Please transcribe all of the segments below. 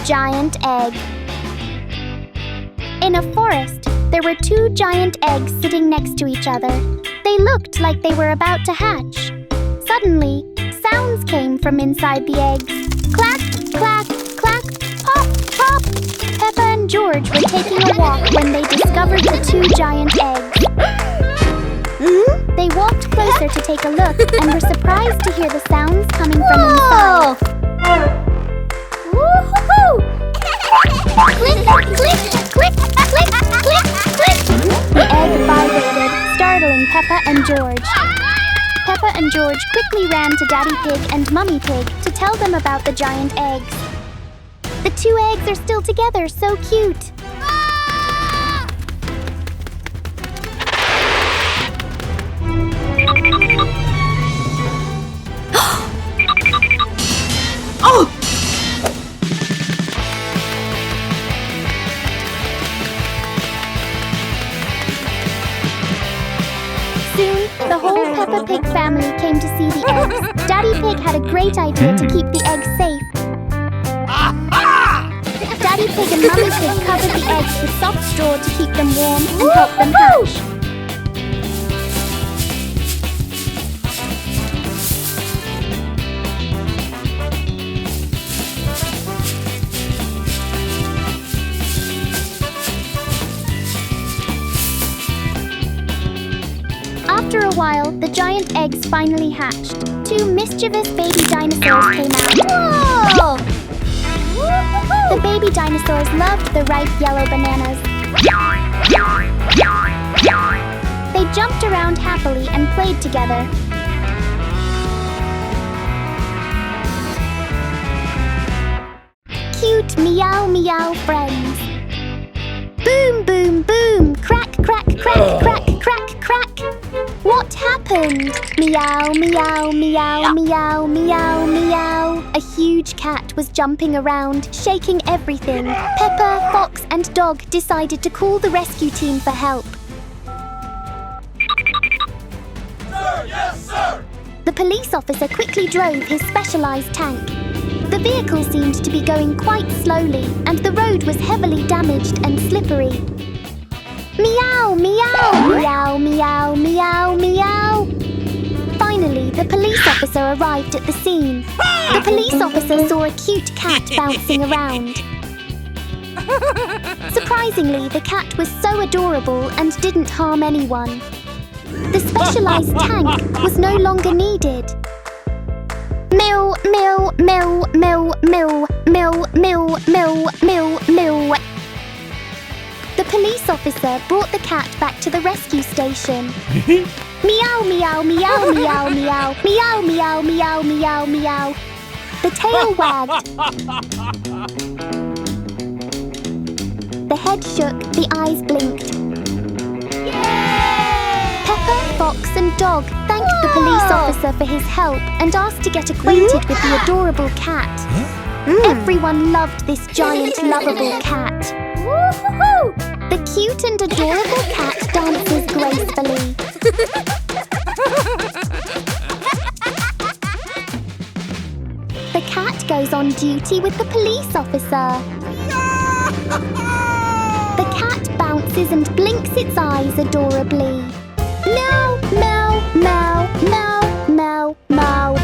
giant egg. In a forest, there were 2 giant eggs sitting next to each other. They looked like they were about to hatch. Suddenly, sounds came from inside the eggs. Clack, clack, clack, pop, pop. Peppa and George were taking a walk when they discovered the 2 giant eggs. They walked closer to take a look and were surprised to hear the sounds coming from inside. Woo-hoo-hoo! Click, click, click, click, click, click. The egg vibrated, startling Peppa and George. Peppa and George quickly ran to Daddy Pig and Mummy Pig to tell them about the giant eggs. The 2 eggs are still together, so cute. Oh! Soon, the whole Peppa Pig family came to see the eggs. Daddy Pig had a great idea to keep the eggs safe. Daddy Pig and Mummy Pig covered the eggs with soft straw to keep them warm and help them hatch. After a while, the giant eggs finally hatched. 2 mischievous baby dinosaurs came out. Whoa! The baby dinosaurs loved the ripe yellow bananas. They jumped around happily and played together. Cute meow meow friends. Boom boom boom, crack crack crack crack crack crack. What happened? Meow meow meow meow meow meow. A huge cat was jumping around, shaking everything. Peppa, Fox and Dog decided to call the rescue team for help. Sir, yes, sir! The police officer quickly drove his specialized tank. The vehicle seemed to be going quite slowly, and the road was heavily damaged and slippery. Meow, meow, meow, meow, meow, meow. Finally, the police officer arrived at the scene. The police officer saw a cute cat bouncing around. Surprisingly, the cat was so adorable and didn't harm anyone. The specialized tank was no longer needed. Meow, meow, meow, meow, meow, meow, meow, meow, meow, meow. The police officer brought the cat back to the rescue station. Meow, meow, meow, meow, meow, meow, meow, meow, meow, meow. The tail wagged. The head shook, the eyes blinked. Peppa, Fox and Dog thanked the police officer for his help and asked to get acquainted with the adorable cat. Everyone loved this giant, lovable cat. Woo-hoo-hoo! The cute and adorable cat dances gracefully. The cat goes on duty with the police officer. The cat bounces and blinks its eyes adorably. Meow, meow, meow, meow, meow, meow.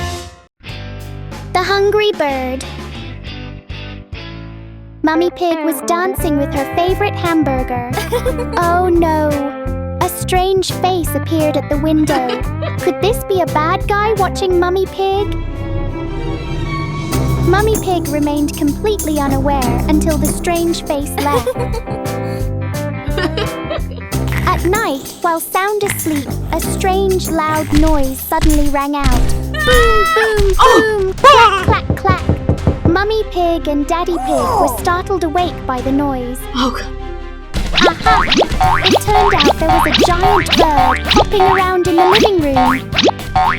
The hungry bird. Mummy Pig was dancing with her favorite hamburger. Oh no! A strange face appeared at the window. Could this be a bad guy watching Mummy Pig? Mummy Pig remained completely unaware until the strange face left. At night, while sound asleep, a strange, loud noise suddenly rang out. Boom, boom, boom, clack, clack, clack. Mummy Pig and Daddy Pig were startled awake by the noise. Aha! It turned out there was a giant bird hopping around in the living room.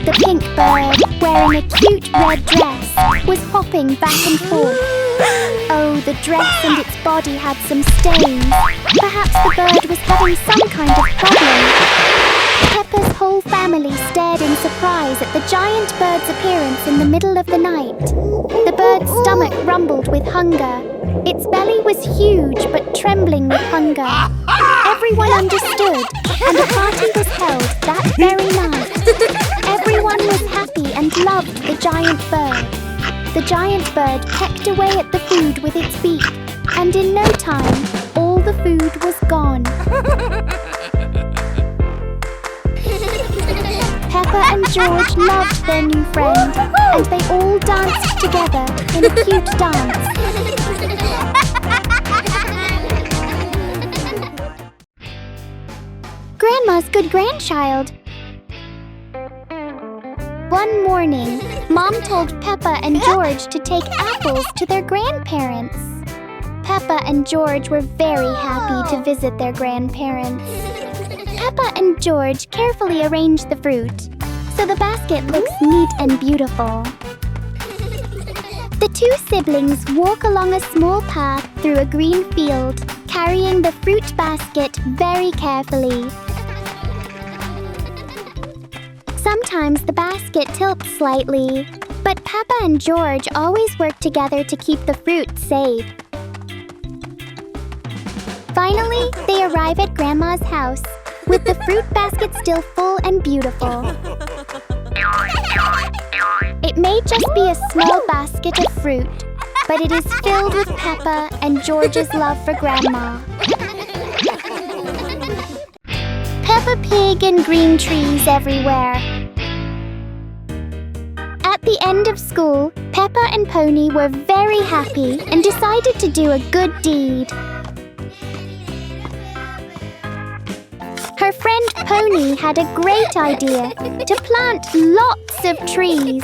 The pink bird, wearing a cute red dress, was hopping back and forth. Oh, the dress and its body had some stains. Perhaps the bird was having some kind of problem. Peppa's whole family stared in surprise at the giant bird's appearance in the middle of the night. The bird's stomach rumbled with hunger. Its belly was huge but trembling with hunger. Everyone understood, and a party was held that very night. Everyone was happy and loved the giant bird. The giant bird pecked away at the food with its beak, and in no time, all the food was gone. Peppa and George loved their new friend, and they all danced together in a cute dance. Grandma's good grandchild. One morning, Mom told Peppa and George to take apples to their grandparents. Peppa and George were very happy to visit their grandparents. Peppa and George carefully arranged the fruit, so the basket looks neat and beautiful. The two siblings walk along a small path through a green field, carrying the fruit basket very carefully. Sometimes the basket tilts slightly, but Peppa and George always work together to keep the fruit safe. Finally, they arrive at Grandma's house, with the fruit basket still full and beautiful. It may just be a small basket of fruit, but it is filled with Peppa and George's love for Grandma. Peppa Pig and green trees everywhere. At the end of school, Peppa and Pony were very happy and decided to do a good deed. Her friend Pony had a great idea to plant lots of trees.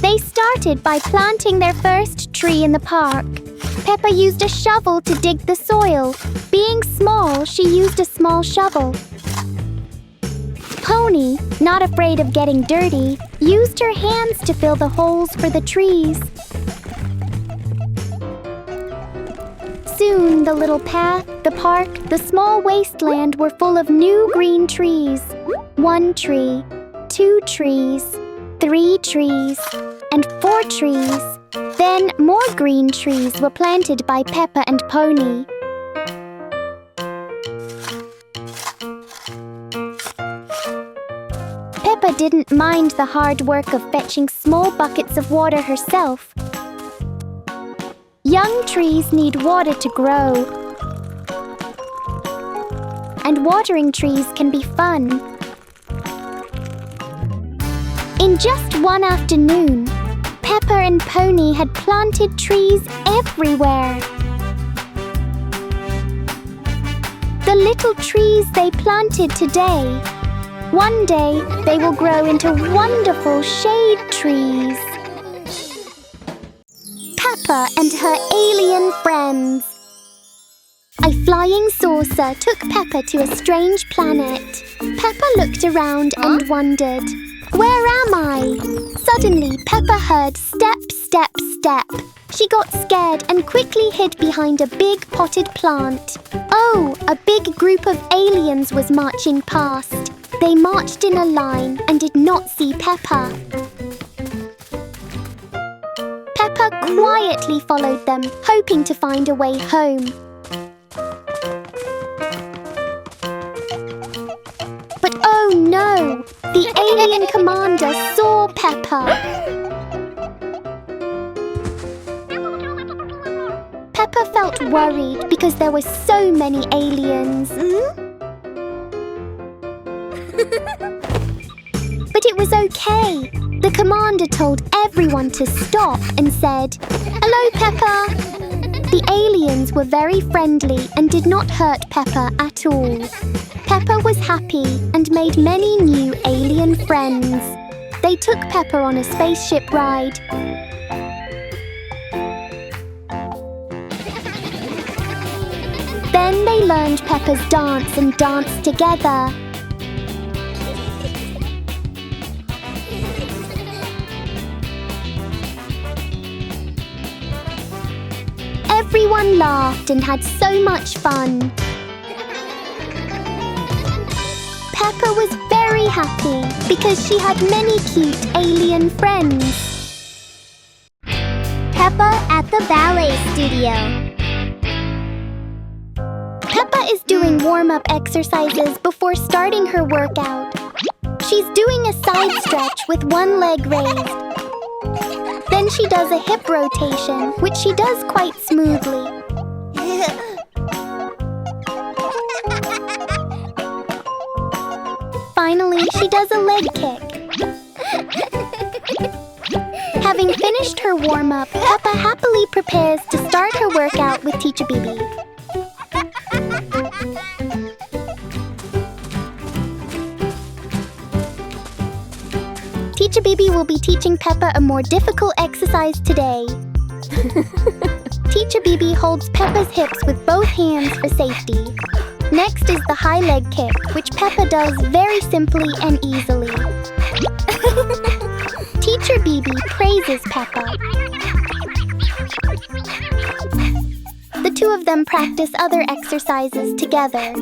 They started by planting their first tree in the park. Peppa used a shovel to dig the soil. Being small, she used a small shovel. Pony, not afraid of getting dirty, used her hands to fill the holes for the trees. Soon, the little path, the park, the small wasteland were full of new green trees. 1 tree, 2 trees, 3 trees, and 4 trees. Then more green trees were planted by Peppa and Pony. Peppa didn't mind the hard work of fetching small buckets of water herself. Young trees need water to grow. And watering trees can be fun. In just one afternoon, Peppa and Pony had planted trees everywhere. The little trees they planted today, one day they will grow into wonderful shade trees. Peppa and her alien friends. A flying saucer took Peppa to a strange planet. Peppa looked around and wondered, "Where am I?" Suddenly, Peppa heard step, step, step. She got scared and quickly hid behind a big potted plant. Oh, a big group of aliens was marching past. They marched in a line and did not see Peppa. Peppa quietly followed them, hoping to find a way home. But oh no! The alien commander saw Peppa. Peppa felt worried because there were so many aliens. But it was okay. The commander told everyone to stop and said, "Hello, Peppa." The aliens were very friendly and did not hurt Peppa at all. Peppa was happy and made many new alien friends. They took Peppa on a spaceship ride. Then they learned Peppa's dance and danced together. Everyone laughed and had so much fun. Peppa was very happy because she had many cute alien friends. Peppa at the ballet studio. Peppa is doing warm-up exercises before starting her workout. She's doing a side stretch with one leg raised. Then she does a hip rotation, which she does quite smoothly. Finally, she does a leg kick. Having finished her warm-up, Peppa happily prepares to start her workout with Teacher Bibi. Teacher Bibi will be teaching Peppa a more difficult exercise today. Teacher Bibi holds Peppa's hips with both hands for safety. Next is the high leg kick, which Peppa does very simply and easily. Teacher Bibi praises Peppa. The two of them practice other exercises together.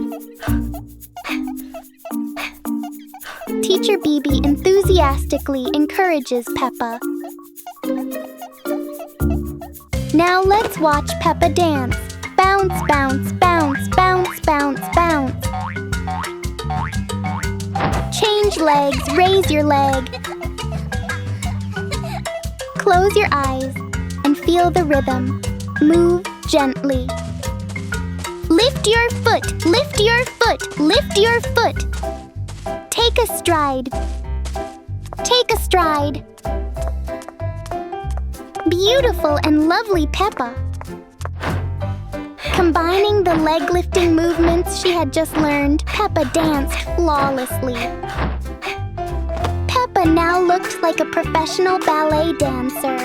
Teacher Bibi enthusiastically encourages Peppa. Now let's watch Peppa dance. Bounce, bounce, bounce, bounce, bounce, bounce. Change legs, raise your leg. Close your eyes and feel the rhythm. Move gently. Lift your foot, lift your foot, lift your foot. Take a stride. Take a stride. Beautiful and lovely Peppa. Combining the leg lifting movements she had just learned, Peppa danced flawlessly. Peppa now looked like a professional ballet dancer.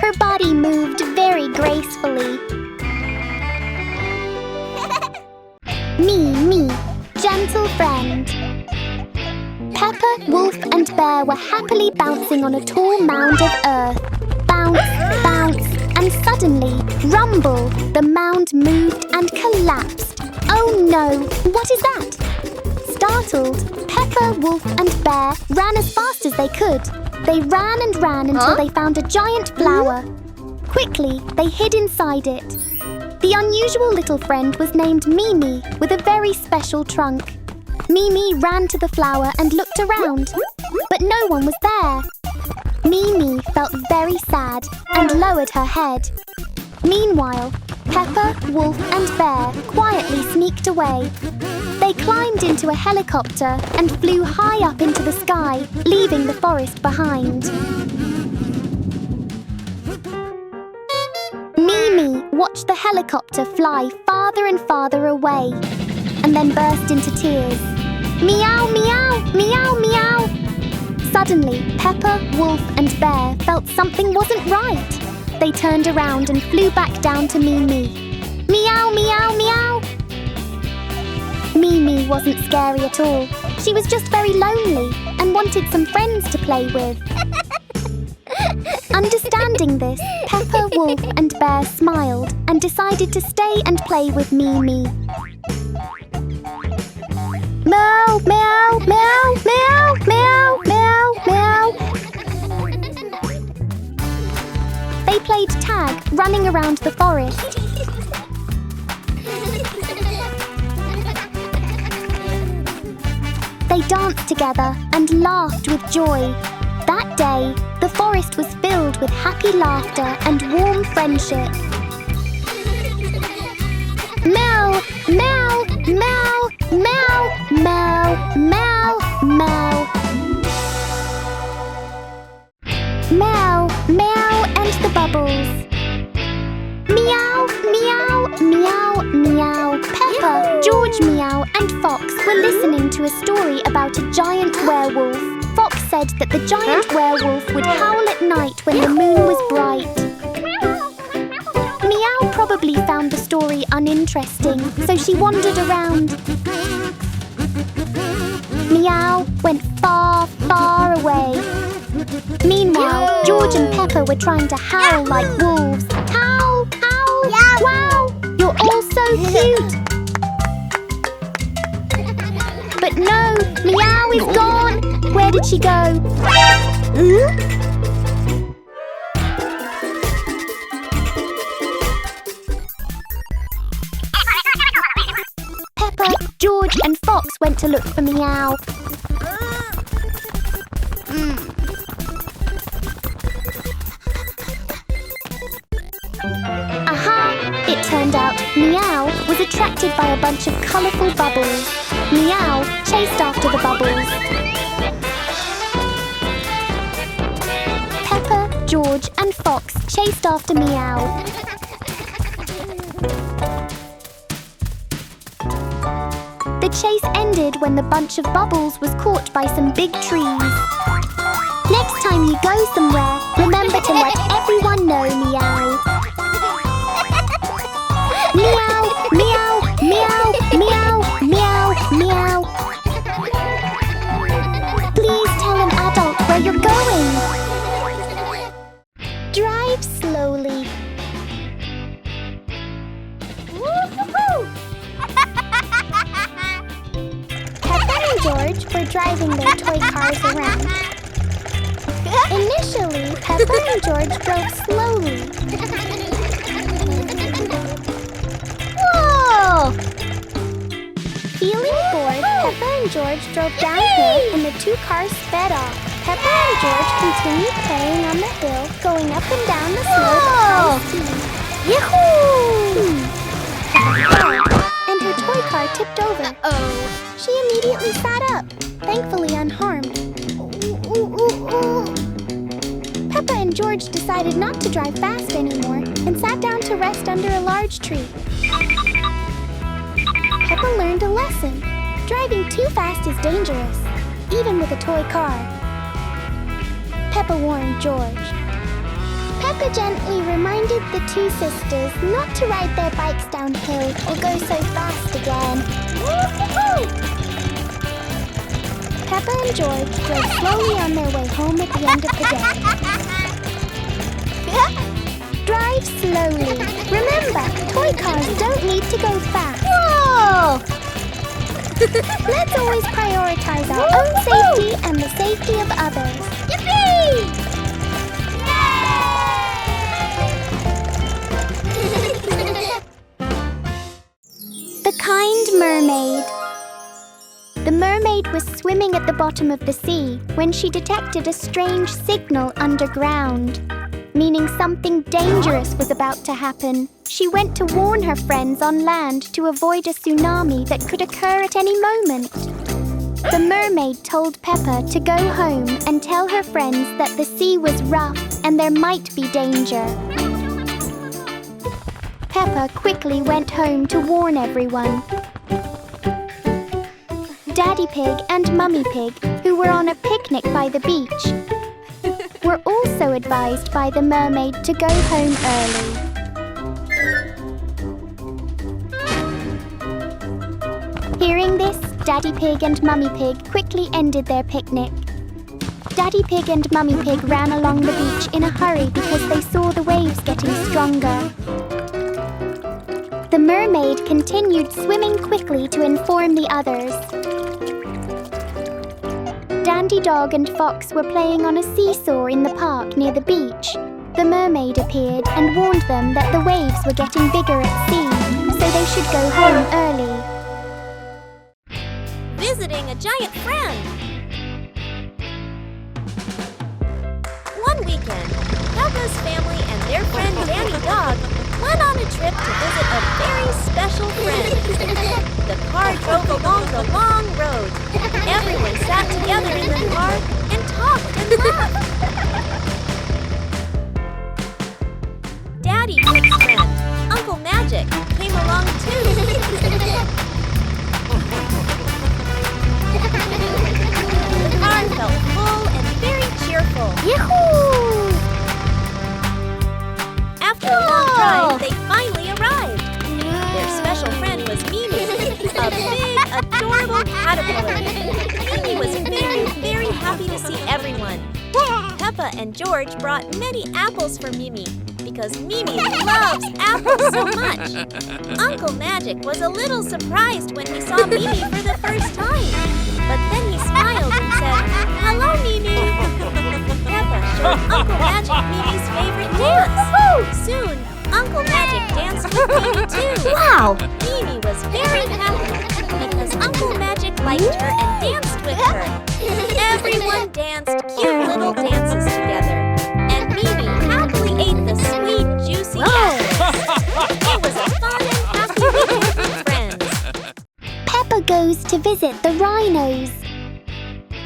Her body moved very gracefully. Me, gentle friend. Peppa, Wolf and Bear were happily bouncing on a tall mound of earth. Bounce, bounce, and suddenly, rumble, the mound moved and collapsed. Oh no, what is that? Startled, Peppa, Wolf and Bear ran as fast as they could. They ran and ran until they found a giant flower. Quickly, they hid inside it. The unusual little friend was named Mimi, with a very special trunk. Mimi ran to the flower and looked around, but no one was there. Mimi felt very sad and lowered her head. Meanwhile, Peppa, Wolf and Bear quietly sneaked away. They climbed into a helicopter and flew high up into the sky, leaving the forest behind. Mimi watched the helicopter fly farther and farther away, and then burst into tears. Meow, meow, meow, meow. Suddenly, Peppa, Wolf and Bear felt something wasn't right. They turned around and flew back down to Mimi. Meow, meow, meow. Mimi wasn't scary at all. She was just very lonely and wanted some friends to play with. Understanding this, Peppa, Wolf and Bear smiled and decided to stay and play with Mimi. Meow, meow, meow, meow, meow, meow, meow. They played tag, running around the forest. They danced together and laughed with joy. That day, the forest was filled with happy laughter and warm friendship. Meow, meow, meow, meow, meow, meow, meow. Meow, meow, and the bubbles. Meow, meow, meow, meow. Peppa, George Meow, and Fox were listening to a story about a giant werewolf. Fox said that the giant werewolf would howl at night when the moon was bright. Meow probably found the story uninteresting, so she wandered around. Meow went far, far away. Meanwhile, George and Peppa were trying to howl like wolves. Howl, howl, wow, you're all so cute. But no, Meow is gone. Where did she go? Peppa, George and Fox went to look for Meow. Aha! It turned out Meow was attracted by a bunch of colourful bubbles. Meow chased after the bubbles. Peppa, George and Fox chased after Meow. The chase ended when the bunch of bubbles was caught by some big trees. Next time you go somewhere, remember to let everyone know Meow. Meow, meow, meow, meow, meow, meow. Please tell an adult where you're going. Drive slowly. Peppa and George were driving their toy cars around. Initially, Peppa and George drove slowly. Whoa! Feeling bored, Peppa and George drove downhill and the two cars sped off. Peppa and George continued playing on the hill, going up and down the slope at high speed. Yahoo! Peppa fell, and her toy car tipped over. She immediately sat up, thankfully unharmed. Peppa and George decided not to drive fast anymore and sat down to rest under a large tree. Peppa learned a lesson. Driving too fast is dangerous, even with a toy car. Peppa warned George. Peppa gently reminded the two sisters not to ride their bikes downhill or go so fast again. Peppa and George drove slowly on their way home at the end of the day. Drive slowly. Remember, toy cars don't need to go fast. Whoa! Let's always prioritize our own safety and the safety of others. Yippee! The Kind Mermaid. The mermaid was swimming at the bottom of the sea when she detected a strange signal underground, meaning something dangerous was about to happen. She went to warn her friends on land to avoid a tsunami that could occur at any moment. The mermaid told Peppa to go home and tell her friends that the sea was rough and there might be danger. Peppa quickly went home to warn everyone. Daddy Pig and Mummy Pig, who were on a picnic by the beach, were also advised by the mermaid to go home early. Hearing this, Daddy Pig and Mummy Pig quickly ended their picnic. Daddy Pig and Mummy Pig ran along the beach in a hurry because they saw the waves getting stronger. The mermaid continued swimming quickly to inform the others. Dandy Dog and Fox were playing on a seesaw in the park near the beach. The mermaid appeared and warned them that the waves were getting bigger at sea, so they should go home early. Visiting a giant friend. One weekend, Peppa's family and their friend Danny Dog went on a trip to visit a very special friend. The car drove along the long road. Everyone sat together in the car and talked and laughed. Daddy Pig's friend, Uncle Magic, came along too. The car felt full and very cheerful. Yahoo! After a long drive, they finally arrived. Their special friend was Mimi, a big, adorable caterpillar. Mimi was very, very happy to see everyone. Peppa and George brought many apples for Mimi because Mimi loves apples so much. Uncle Magic was a little surprised when he saw Mimi for the first time. But then he smiled and said, "Hello, Mimi." Peppa showed Uncle Magic Mimi's favorite dance. Soon, Uncle Magic danced with Mimi too. Wow! Mimi was very happy because Uncle Magic liked her and danced with her. Everyone danced cute little dances together, and Mimi happily ate the sweet, juicy apples. It was a fun and happy weekend with friends. Peppa goes to visit the rhinos.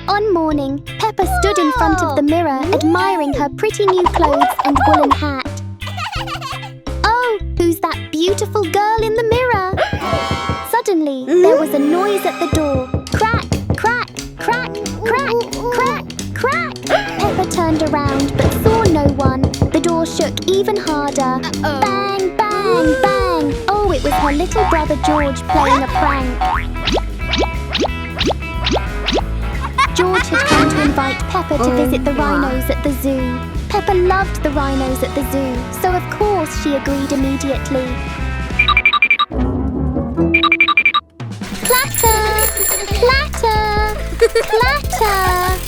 One morning, Peppa stood in front of the mirror, admiring her pretty new clothes and woolen hat. Oh, who's that beautiful girl in the mirror? Suddenly, there was a noise at the door. Crack, crack, crack, crack, crack, crack. Peppa turned around but saw no one. The door shook even harder. Bang, bang, bang. Oh, it was her little brother George playing a prank. George had come to invite Peppa to visit the rhinos at the zoo. Peppa loved the rhinos at the zoo, so of course she agreed immediately. Clatter! Clatter! Clatter!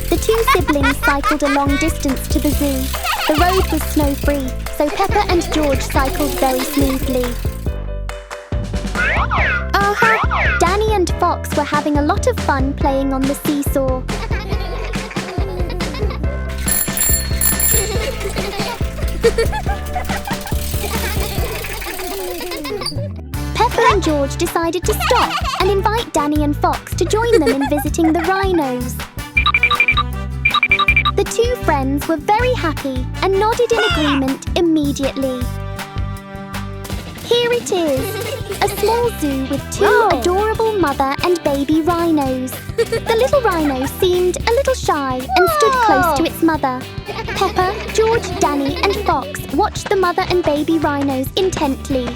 The two siblings cycled a long distance to the zoo. The road was snow-free, so Peppa and George cycled very smoothly. Danny and Fox were having a lot of fun playing on the seesaw. Peppa and George decided to stop and invite Danny and Fox to join them in visiting the rhinos. The two friends were very happy and nodded in agreement immediately. Here it is, a small zoo with two adorable mother and baby rhinos. The little rhino seemed a little shy and stood close to its mother. Peppa, George, Danny and Fox watched the mother and baby rhinos intently.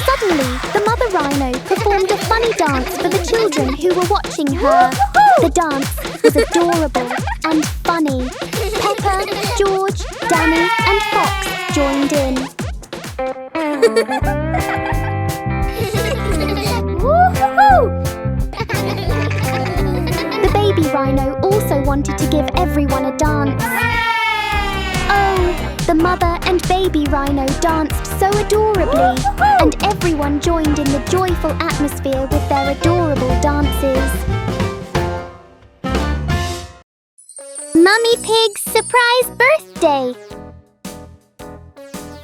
Suddenly, the mother rhino performed a funny dance for the children who were watching her. The dance was adorable and funny. Peppa, George, Danny and Fox joined in. The baby rhino also wanted to give everyone a dance. Oh, the mother and baby rhino danced so adorably, and everyone joined in the joyful atmosphere with their adorable dances. Mummy Pig's surprise birthday!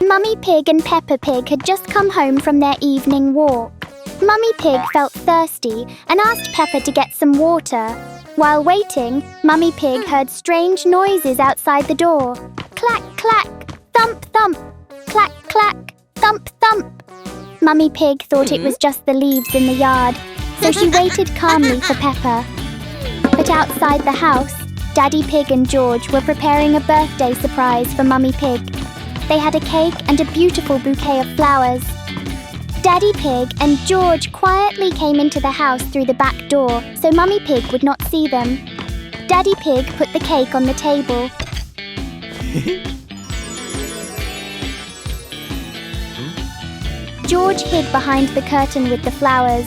Mummy Pig and Peppa Pig had just come home from their evening walk. Mummy Pig felt thirsty and asked Peppa to get some water. While waiting, Mummy Pig heard strange noises outside the door. Clack, clack, thump, thump, clack, clack, thump, thump. Mummy Pig thought it was just the leaves in the yard, so she waited calmly for Peppa. But outside the house, Daddy Pig and George were preparing a birthday surprise for Mummy Pig. They had a cake and a beautiful bouquet of flowers. Daddy Pig and George quietly came into the house through the back door so Mummy Pig would not see them. Daddy Pig put the cake on the table. George hid behind the curtain with the flowers.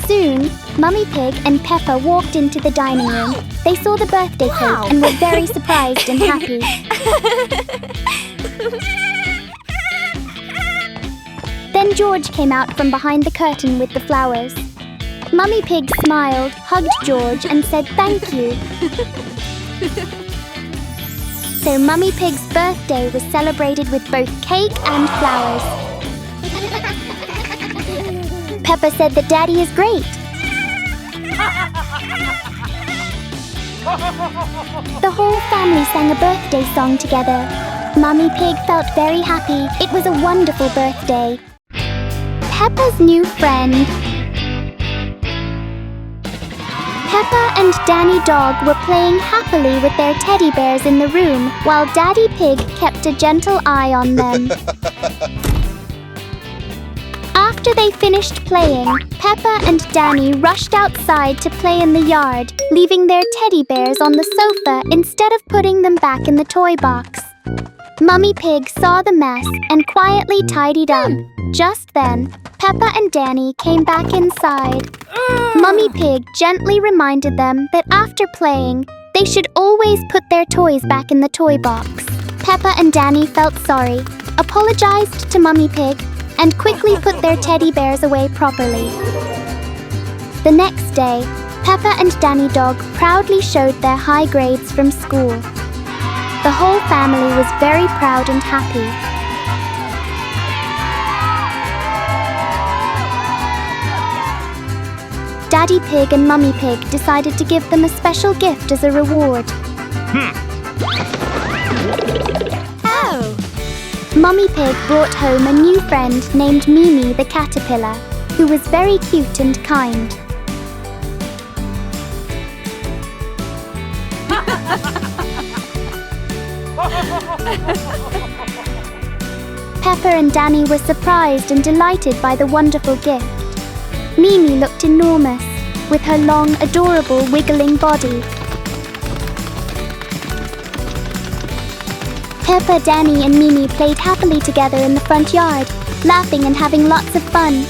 Soon, Mummy Pig and Peppa walked into the dining room. They saw the birthday cake and were very surprised and happy. Then George came out from behind the curtain with the flowers. Mummy Pig smiled, hugged George and said thank you. So Mummy Pig's birthday was celebrated with both cake and flowers. Peppa said that Daddy is great. The whole family sang a birthday song together. Mummy Pig felt very happy. It was a wonderful birthday. Peppa's new friend. Peppa and Danny Dog were playing happily with their teddy bears in the room while Daddy Pig kept a gentle eye on them. After they finished playing, Peppa and Danny rushed outside to play in the yard, leaving their teddy bears on the sofa instead of putting them back in the toy box. Mummy Pig saw the mess and quietly tidied up. Just then, Peppa and Danny came back inside. Mummy Pig gently reminded them that after playing, they should always put their toys back in the toy box. Peppa and Danny felt sorry, apologized to Mummy Pig, and quickly put their teddy bears away properly. The next day, Peppa and Danny Dog proudly showed their high grades from school. The whole family was very proud and happy. Daddy Pig and Mummy Pig decided to give them a special gift as a reward. Oh! Mummy Pig brought home a new friend named Mimi the caterpillar, who was very cute and kind. Peppa and Danny were surprised and delighted by the wonderful gift. Mimi looked enormous, with her long, adorable, wiggling body. Peppa, Danny and Mimi played happily together in the front yard, laughing and having lots of fun.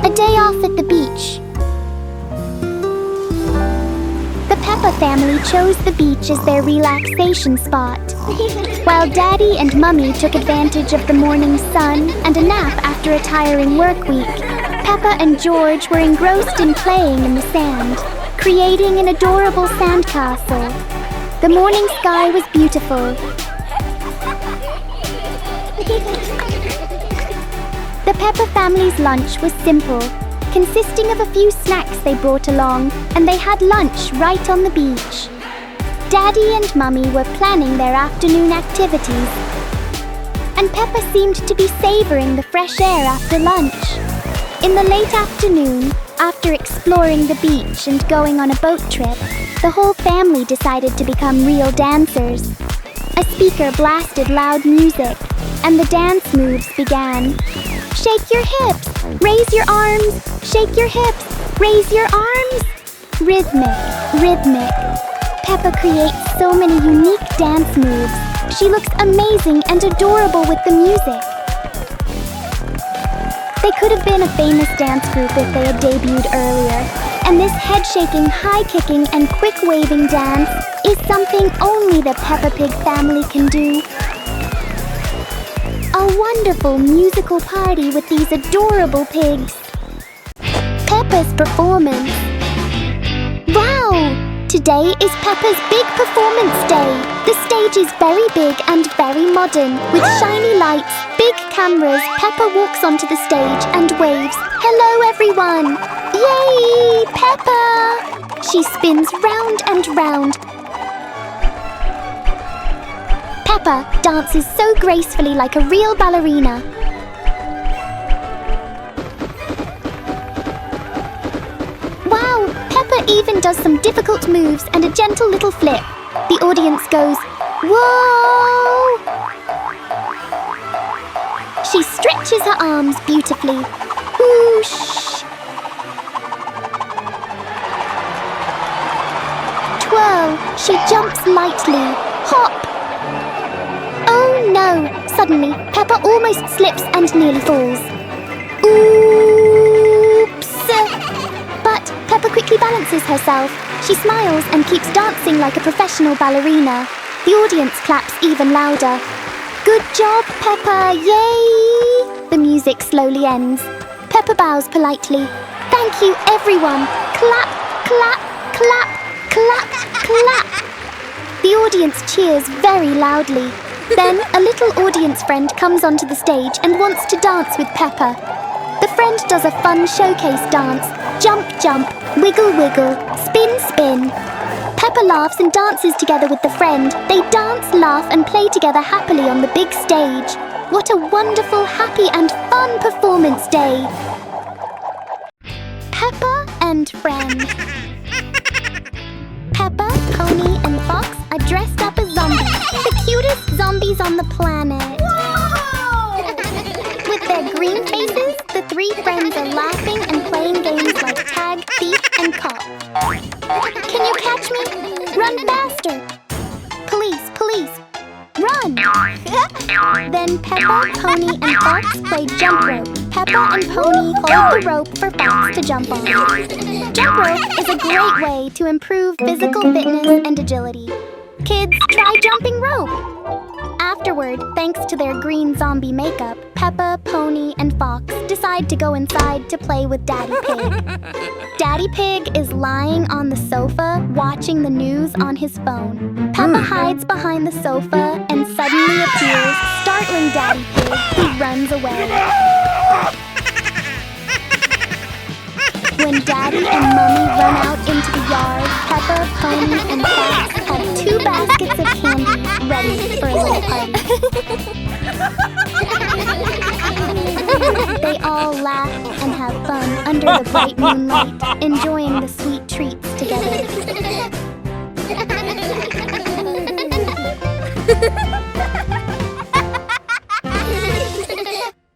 A day off at the beach. The Peppa family chose the beach as their relaxation spot. While Daddy and Mummy took advantage of the morning sun and a nap after a tiring work week, Peppa and George were engrossed in playing in the sand, creating an adorable sandcastle. The morning sky was beautiful. The Peppa family's lunch was simple, consisting of a few snacks they brought along, and they had lunch right on the beach. Daddy and Mummy were planning their afternoon activities, and Peppa seemed to be savouring the fresh air after lunch. In the late afternoon, after exploring the beach and going on a boat trip, the whole family decided to become real dancers. A speaker blasted loud music, and the dance moves began. Shake your hips, raise your arms, shake your hips, raise your arms. Rhythmic, rhythmic. Peppa creates so many unique dance moves. She looks amazing and adorable with the music. They could have been a famous dance group if they had debuted earlier, and this head-shaking, high-kicking, and quick-waving dance is something only the Peppa Pig family can do. A wonderful musical party with these adorable pigs. Peppa's performance. Wow! Today is Peppa's big performance day. The stage is very big and very modern. With shiny lights, big cameras, Peppa walks onto the stage and waves. Hello everyone! Yay! Peppa! She spins round and round. Peppa dances so gracefully like a real ballerina. Wow! Peppa even does some difficult moves and a gentle little flip. The audience goes, whoa! She stretches her arms beautifully. Whoosh! Twirl! She jumps lightly. Hop! Oh no! Suddenly, Peppa almost slips and nearly falls. Oops! But Peppa quickly balances herself. She smiles and keeps dancing like a professional ballerina. The audience claps even louder. Good job, Peppa! Yay! The music slowly ends. Peppa bows politely. Thank you, everyone! Clap, clap, clap, clap, clap! The audience cheers very loudly. Then a little audience friend comes onto the stage and wants to dance with Peppa. The friend does a fun showcase dance. Jump, jump, wiggle, wiggle, spin, spin. Peppa laughs and dances together with the friend. They dance, laugh and play together happily on the big stage. What a wonderful, happy and fun performance day. Peppa and friends. Peppa, Pony and Fox are dressed up as zombies. The cutest zombies on the planet. With their green faces, the three friends are laughing and playing games like tag, thief and cop. Can you catch me? Run faster! Police, police! Run! Then Peppa, Pony, and Fox play jump rope. Peppa and Pony hold the rope for Fox to jump on. Jump rope is a great way to improve physical fitness and agility. Kids, try jumping rope! Afterward, thanks to their green zombie makeup, Peppa, Pony, and Fox decide to go inside to play with Daddy Pig. Daddy Pig is lying on the sofa watching the news on his phone. Peppa hides behind the sofa and suddenly appears, startling Daddy Pig, who runs away. When Daddy and Mummy run out into the yard, Peppa, Pony, and Fox have 2 baskets of candy ready for a little party. They all laugh and have fun under the bright moonlight, enjoying the sweet treats together.